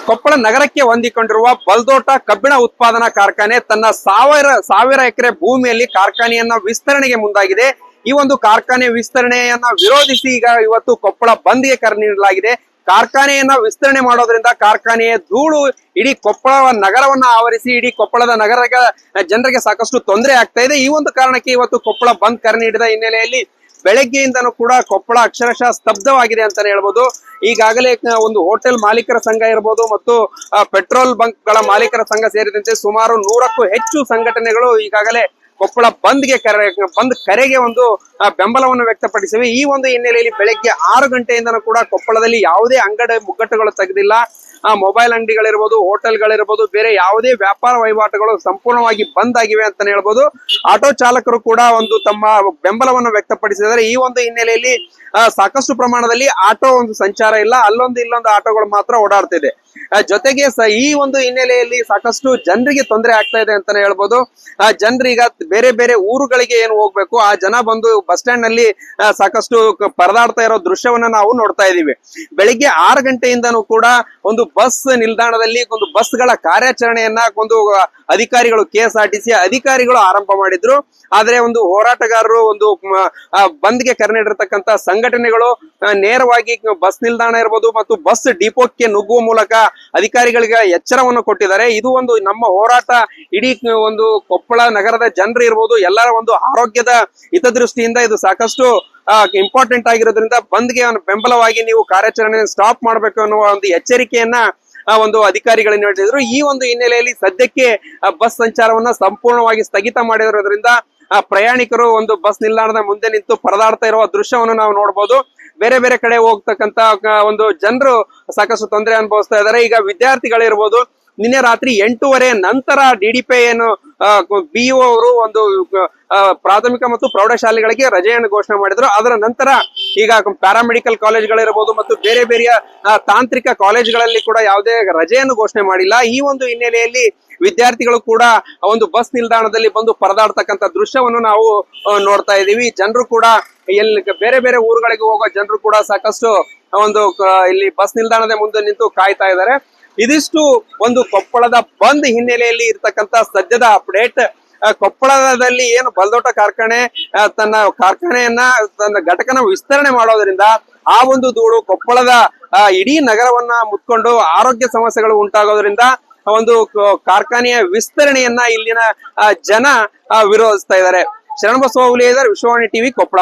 ಕೊಪ್ಪಳ ನಗರಕ್ಕೆ ಹೊಂದಿಕೊಂಡಿರುವ ಬಲ್ದೋಟ ಕಬ್ಬಿಣ ಉತ್ಪಾದನಾ ಕಾರ್ಖಾನೆ ತನ್ನ ಸಾವಿರ ಎಕರೆ ಭೂಮಿಯಲ್ಲಿ ಕಾರ್ಖಾನೆಯನ್ನ ವಿಸ್ತರಣೆಗೆ ಮುಂದಾಗಿದೆ. ಈ ಒಂದು ಕಾರ್ಖಾನೆ ವಿಸ್ತರಣೆಯನ್ನ ವಿರೋಧಿಸಿ ಈಗ ಇವತ್ತು ಕೊಪ್ಪಳ ಬಂದ್ಗೆ ಕರೆ ನೀಡಲಾಗಿದೆ. ಕಾರ್ಖಾನೆಯನ್ನ ವಿಸ್ತರಣೆ ಮಾಡೋದ್ರಿಂದ ಕಾರ್ಖಾನೆಯ ಧೂಳು ಇಡೀ ಕೊಪ್ಪಳ ನಗರವನ್ನ ಆವರಿಸಿ ಇಡೀ ಕೊಪ್ಪಳದ ನಗರ ಜನರಿಗೆ ಸಾಕಷ್ಟು ತೊಂದರೆ ಆಗ್ತಾ ಇದೆ. ಈ ಒಂದು ಕಾರಣಕ್ಕೆ ಇವತ್ತು ಕೊಪ್ಪಳ ಬಂದ್ ಕರೆ ನೀಡಿದ ಹಿನ್ನೆಲೆಯಲ್ಲಿ ಬೆಳಗ್ಗೆಯಿಂದನೂ ಕೂಡ ಕೊಪ್ಪಳ ಅಕ್ಷರಶಃ ಸ್ತಬ್ಧವಾಗಿದೆ ಅಂತಾನೆ ಹೇಳ್ಬೋದು. ಈಗಾಗಲೇ ಒಂದು ಹೋಟೆಲ್ ಮಾಲೀಕರ ಸಂಘ ಇರಬಹುದು ಮತ್ತು ಪೆಟ್ರೋಲ್ ಬಂಕ್ ಗಳ ಮಾಲೀಕರ ಸಂಘ ಸೇರಿದಂತೆ ಸುಮಾರು 100ಕ್ಕೂ ಹೆಚ್ಚು ಸಂಘಟನೆಗಳು ಈಗಾಗಲೇ ಕೊಪ್ಪಳ ಬಂದ್ ಕರೆಗೆ ಒಂದು ಬೆಂಬಲವನ್ನು ವ್ಯಕ್ತಪಡಿಸಿವೆ. ಈ ಒಂದು ಹಿನ್ನೆಲೆಯಲ್ಲಿ ಬೆಳಗ್ಗೆ 6 ಗಂಟೆಯಿಂದನೂ ಕೂಡ ಕೊಪ್ಪಳದಲ್ಲಿ ಯಾವುದೇ ಅಂಗಡಿ ಮುಗ್ಗಟ್ಟುಗಳು ತೆಗೆದಿಲ್ಲ. ಮೊಬೈಲ್ ಅಂಗಡಿಗಳಿರ್ಬೋದು, ಹೋಟೆಲ್ಗಳಿರ್ಬೋದು, ಬೇರೆ ಯಾವುದೇ ವ್ಯಾಪಾರ ವಹಿವಾಟುಗಳು ಸಂಪೂರ್ಣವಾಗಿ ಬಂದ್ ಆಗಿವೆ ಅಂತಾನೆ ಹೇಳ್ಬೋದು. ಆಟೋ ಚಾಲಕರು ಕೂಡ ಒಂದು ತಮ್ಮ ಬೆಂಬಲವನ್ನು ವ್ಯಕ್ತಪಡಿಸಿದ್ದಾರೆ. ಈ ಒಂದು ಹಿನ್ನೆಲೆಯಲ್ಲಿ ಸಾಕಷ್ಟು ಪ್ರಮಾಣದಲ್ಲಿ ಆಟೋ ಒಂದು ಸಂಚಾರ ಇಲ್ಲ, ಅಲ್ಲೊಂದು ಇಲ್ಲೊಂದು ಆಟೋಗಳು ಮಾತ್ರ ಓಡಾಡ್ತಿದೆ. ಜೊತೆಗೆ ಈ ಒಂದು ಹಿನ್ನೆಲೆಯಲ್ಲಿ ಸಾಕಷ್ಟು ಜನರಿಗೆ ತೊಂದರೆ ಆಗ್ತಾ ಇದೆ ಅಂತಾನೆ ಹೇಳ್ಬೋದು. ಜನರೀಗ ಬೇರೆ ಬೇರೆ ಊರುಗಳಿಗೆ ಏನು ಹೋಗ್ಬೇಕು, ಆ ಜನ ಬಂದು ಬಸ್ ಸ್ಟ್ಯಾಂಡ್ ನಲ್ಲಿ ಸಾಕಷ್ಟು ಪರದಾಡ್ತಾ ಇರೋ ದೃಶ್ಯವನ್ನ ನಾವು ನೋಡ್ತಾ ಇದೀವಿ. ಬೆಳಿಗ್ಗೆ 6 ಗಂಟೆಯಿಂದನೂ ಕೂಡ ಒಂದು ಬಸ್ ನಿಲ್ದಾಣದಲ್ಲಿ ಒಂದು ಬಸ್ಗಳ ಕಾರ್ಯಾಚರಣೆಯನ್ನ ಒಂದು ಅಧಿಕಾರಿಗಳು KSRTC ಅಧಿಕಾರಿಗಳು ಆರಂಭ ಮಾಡಿದ್ರು. ಆದ್ರೆ ಒಂದು ಹೋರಾಟಗಾರರು ಒಂದು ಬಂದ್ಗೆ ಕರೆ ನೀಡಿರ್ತಕ್ಕಂತ ಸಂಘಟನೆಗಳು ನೇರವಾಗಿ ಬಸ್ ನಿಲ್ದಾಣ ಇರ್ಬೋದು ಮತ್ತು ಬಸ್ ಡಿಪೋಕ್ಕೆ ನುಗ್ಗುವ ಮೂಲಕ ಅಧಿಕಾರಿಗಳಿಗೆ ಎಚ್ಚರವನ್ನು ಕೊಟ್ಟಿದ್ದಾರೆ. ಇದು ಒಂದು ನಮ್ಮ ಹೋರಾಟ ಇಡೀ ಒಂದು ಕೊಪ್ಪಳ ನಗರದ ಜನರು ಇರ್ಬೋದು, ಎಲ್ಲರ ಒಂದು ಆರೋಗ್ಯದ ಹಿತದೃಷ್ಟಿಯಿಂದ ಇದು ಸಾಕಷ್ಟು ಇಂಪಾರ್ಟೆಂಟ್ ಆಗಿರೋದ್ರಿಂದ ಬಂದ್ಗೆ ಬೆಂಬಲವಾಗಿ ನೀವು ಕಾರ್ಯಾಚರಣೆ ಸ್ಟಾಪ್ ಮಾಡಬೇಕು ಅನ್ನುವ ಒಂದು ಎಚ್ಚರಿಕೆಯನ್ನ ಒಂದು ಅಧಿಕಾರಿಗಳು ನೀಡಿದ್ರು. ಈ ಒಂದು ಹಿನ್ನೆಲೆಯಲ್ಲಿ ಸದ್ಯಕ್ಕೆ ಬಸ್ ಸಂಚಾರವನ್ನ ಸಂಪೂರ್ಣವಾಗಿ ಸ್ಥಗಿತ ಮಾಡಿರೋದ್ರಿಂದ ಪ್ರಯಾಣಿಕರು ಒಂದು ಬಸ್ ನಿಲ್ದಾಣದ ಮುಂದೆ ನಿಂತು ಪರದಾಡ್ತಾ ಇರುವ ದೃಶ್ಯವನ್ನು ನಾವು ನೋಡಬಹುದು. ಬೇರೆ ಬೇರೆ ಕಡೆ ಹೋಗ್ತಕ್ಕಂತ ಒಂದು ಜನರು ಸಾಕಷ್ಟು ತೊಂದರೆ ಅನುಭವಿಸ್ತಾ ಇದ್ದಾರೆ. ಈಗ ವಿದ್ಯಾರ್ಥಿಗಳಿರ್ಬೋದು, ನಿನ್ನೆ ರಾತ್ರಿ 8:30 ನಂತರ DDPI ಏನು BEO ಅವರು ಒಂದು ಪ್ರಾಥಮಿಕ ಮತ್ತು ಪ್ರೌಢಶಾಲೆಗಳಿಗೆ ರಜೆಯನ್ನು ಘೋಷಣೆ ಮಾಡಿದ್ರು. ಅದರ ನಂತರ ಈಗ ಪ್ಯಾರಾಮೆಡಿಕಲ್ ಕಾಲೇಜ್ಗಳಿರ್ಬೋದು ಮತ್ತು ಬೇರೆ ಬೇರೆ ತಾಂತ್ರಿಕ ಕಾಲೇಜ್ಗಳಲ್ಲಿ ಕೂಡ ಯಾವುದೇ ರಜೆಯನ್ನು ಘೋಷಣೆ ಮಾಡಿಲ್ಲ. ಈ ಒಂದು ಹಿನ್ನೆಲೆಯಲ್ಲಿ ವಿದ್ಯಾರ್ಥಿಗಳು ಕೂಡ ಒಂದು ಬಸ್ ನಿಲ್ದಾಣದಲ್ಲಿ ಬಂದು ಪರದಾಡ್ತಕ್ಕಂಥ ದೃಶ್ಯವನ್ನು ನಾವು ನೋಡ್ತಾ ಇದ್ದೀವಿ. ಜನರು ಕೂಡ ಎಲ್ಲಿ ಬೇರೆ ಬೇರೆ ಊರುಗಳಿಗೆ ಹೋಗೋ ಜನರು ಕೂಡ ಸಾಕಷ್ಟು ಒಂದು ಇಲ್ಲಿ ಬಸ್ ನಿಲ್ದಾಣದ ಮುಂದೆ ನಿಂತು ಕಾಯ್ತಾ ಇದ್ದಾರೆ. ಇದಿಷ್ಟು ಒಂದು ಕೊಪ್ಪಳದ ಬಂದ್ ಹಿನ್ನೆಲೆಯಲ್ಲಿ ಇರ್ತಕ್ಕಂತ ಸದ್ಯದ ಅಪ್ಡೇಟ್. ಕೊಪ್ಪಳದಲ್ಲಿ ಏನು ಬಲ್ದೋಟ ಕಾರ್ಖಾನೆ ತನ್ನ ಘಟಕನ ವಿಸ್ತರಣೆ ಮಾಡೋದ್ರಿಂದ ಆ ಒಂದು ಧೂಳು ಕೊಪ್ಪಳದ ಇಡೀ ನಗರವನ್ನ ಮುತ್ಕೊಂಡು ಆರೋಗ್ಯ ಸಮಸ್ಯೆಗಳು ಉಂಟಾಗೋದ್ರಿಂದ ಒಂದು ಕಾರ್ಖಾನೆಯ ವಿಸ್ತರಣೆಯನ್ನ ಇಲ್ಲಿನ ಜನ ವಿರೋಧಿಸ್ತಾ ಇದ್ದಾರೆ. ಶರಣಬಸವ ಹುಲಿಯದರ್, ವಿಶ್ವವಾಣಿ ಟಿವಿ, ಕೊಪ್ಪಳ.